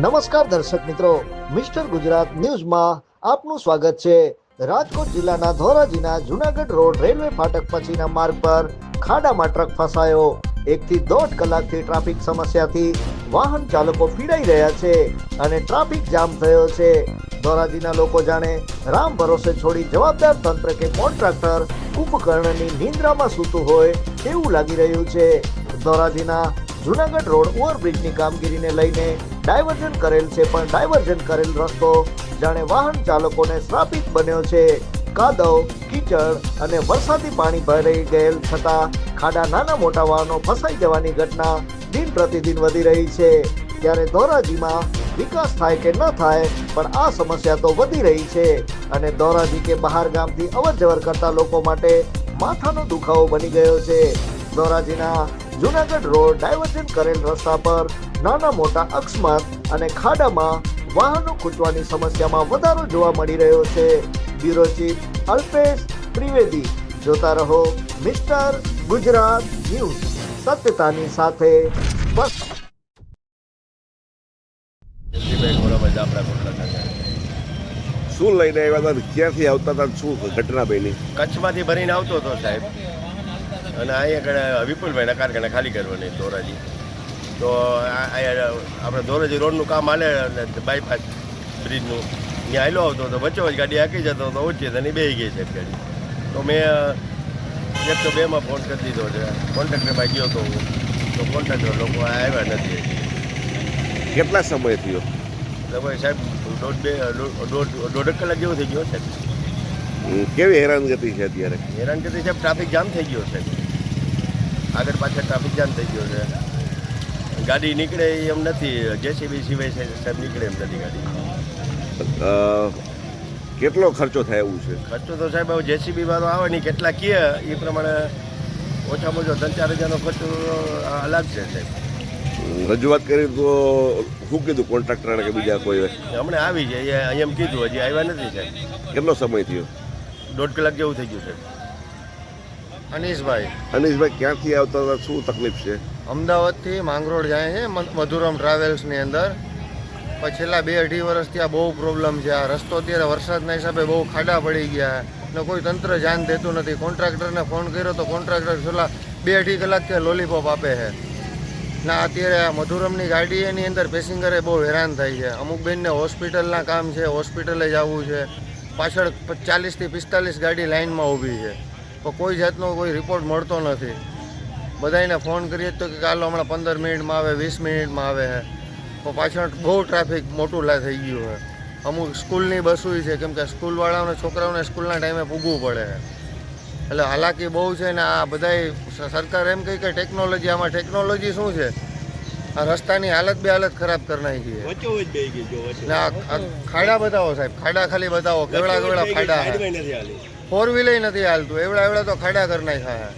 નમસ્કાર દર્શક મિત્રો, મિસ્ટર ગુજરાત ન્યૂઝમાં આપનું સ્વાગત છે। રાજકોટ જિલ્લાના ધોરાજીના જુનાગઢ રોડ રેલવે ફાટક પછીના માર્ગ પર ખાડામાં ટ્રક ફસાયો। 1 થી 1.5 કલાકથી ટ્રાફિક સમસ્યાથી વાહન ચાલકો પીડાઈ રહ્યા છે અને ટ્રાફિક જામ થયો છે। ધોરાજીના લોકો જાણે રામ ભરોસે છોડી જવાબદાર તંત્ર કે કોન્ટ્રાક્ટર કુંભકર્ણની નિંદ્રામાં સૂતું હોય તેવું લાગી રહ્યું છે। ધોરાજીના જુનાગઢ રોડ ઓવરબ્રિજની કામગીરીને લઈને ડાયવર્ઝન કરેલ છે, પણ ડાયવર્ઝન કરેલ રસ્તો જાણે વાહન ચાલકોને શ્રાપિત બન્યો છે। કાદવ, કીચડ અને વરસાદી પાણી ભરાઈ ગયેલ છતાં ખાડા નાના મોટા વાહનો ફસાઈ જવાની ઘટના દિન પ્રતિદિન વધી રહી છે। ત્યારે ધોરાજીમાં વિકાસ થાય કે ન થાય, પણ આ સમસ્યા તો વધી રહી છે અને ધોરાજી કે બહાર ગામથી અવર જવર કરતા લોકો માટે માથાનો દુખાવો બની ગયો છે। ધોરાજીના જુનાગઢ રોડ ડાયવર્ઝન કરેલ રસ્તા પર નાના મોટા અકસ્માત અને ખાડામાં વાહનો ખૂંચવાની સમસ્યામાં વધારો જોવા મળી રહ્યો છે। Bureau chief Alpesh Trivedi. જોતા રહો મિસ્ટર ગુજરાત ન્યૂઝ, સત્યતાની સાથે બસ। શું લઈને આવ્યા હતા, ક્યાંથી આવતા હતા, શું ઘટના બની? કચ્છમાંથી ભરીને આવતો હતો સાહેબ, અને અહીંયા વિપુલભાઈના કારખાને ખાલી કરવાની ધોરાજી। તો આપણે ધોરાજી રોડનું કામ હાલે બાયપાસ બ્રિજનું, ત્યાં હાલો આવતો હતો, વચ્ચે વચ્ચે ગાડી હાકી જતો હતો, ઓછી તેની બેસી ગઈ સાહેબ ગાડી। તો મેં 102માં ફોન કરી દીધો છે, કોન્ટ્રાક્ટરમાં ગયો હતો હું, તો કોન્ટ્રાક્ટર લોકો આવ્યા નથી। કેટલા સમય થયો? લગભગ સાહેબ દોઢ કલાક જેવું થઈ ગયો સાહેબ। કેવી હેરાનગતિ છે અત્યારે? હેરાનગતિ સાહેબ, ટ્રાફિક જામ થઈ ગયો સાહેબ, આગળ પાછળ ટ્રાફિક જામ થઈ ગયો છે, ગાડી નીકળે એમ નથી, જેસીબી સિવાય છે સાહેબ નીકળે એમ નથી ગાડી। કેટલો ખર્ચો થાય એવું છે? ખર્ચો તો સાહેબ હવે જેસીબી વાળો આવે નહીં, કેટલા કહે એ પ્રમાણે ઓછામાં ઓછો 3-4 હજારનો ખર્ચો અલગ છે સાહેબ। રજૂઆત કરી તો શું કીધું કોન્ટ્રાક્ટરને કે બીજા કોઈ? હમણાં આવી છે અહીંયા એમ કીધું, હજી આવ્યા નથી સાહેબ। કેટલો સમય થયો? 1.5 કલાક જેવું થઈ ગયું સાહેબ। અનીશભાઈ ક્યાંથી આવતા હતા, શું તકલીફ છે? અમદાવાદથી માંગરોળ જાય છે મધુરમ ટ્રાવેલ્સની અંદર, પણ છેલ્લા 2-2.5 વર્ષથી આ બહુ પ્રોબ્લેમ છે। આ રસ્તો અત્યારે વરસાદના હિસાબે બહુ ખાડા પડી ગયા ને કોઈ તંત્ર ધ્યાન દેતું નથી। કોન્ટ્રાક્ટરને ફોન કર્યો તો કોન્ટ્રાક્ટર છેલ્લા 2-2.5 કલાકથી લોલીપોપ આપે છે ના। અત્યારે આ મધુરમની ગાડી એની અંદર પેસેન્જરે બહુ હેરાન થાય છે। અમુક બેનને હોસ્પિટલના કામ છે, હોસ્પિટલે જવું છે, પાછળ 40 થી 45 ગાડી લાઇનમાં ઊભી છે, પણ કોઈ જાતનો કોઈ રિપોર્ટ મળતો નથી। બધાને ફોન કરીએ તો કે ચાલો હમણાં 15 મિનિટમાં આવે, 20 મિનિટમાં આવે છે, પણ પાછળ બહુ ટ્રાફિક મોટું થઈ ગયું છે। અમુક સ્કૂલની બસો છે, કેમ કે સ્કૂલવાળાઓને છોકરાઓને સ્કૂલના ટાઈમે પૂગવું પડે છે, એટલે હાલાકી બહુ છે ને। આ બધાય સરકાર એમ કહે કે ટેકનોલોજી, આમાં ટેકનોલોજી શું છે? આ રસ્તાની હાલત ખરાબ કરી નાખી છે ને। આ ખાડા બતાવો સાહેબ, ખાડા ખાલી બતાવો, કેવડા ખાડા, 4 વ્હીલર નથી હાલતું, એવડા તો ખાડા કરી નાખ્યા।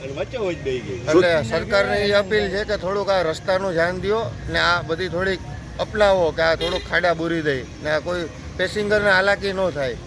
એટલે સરકારને એ અપીલ છે કે થોડુંક આ રસ્તાનું ધ્યાન દો ને આ બધી થોડીક અપનાવો, કે આ થોડુંક ખાડા બૂરી દઈ ને આ કોઈ પેસેન્જરને હાલાકી ન થાય।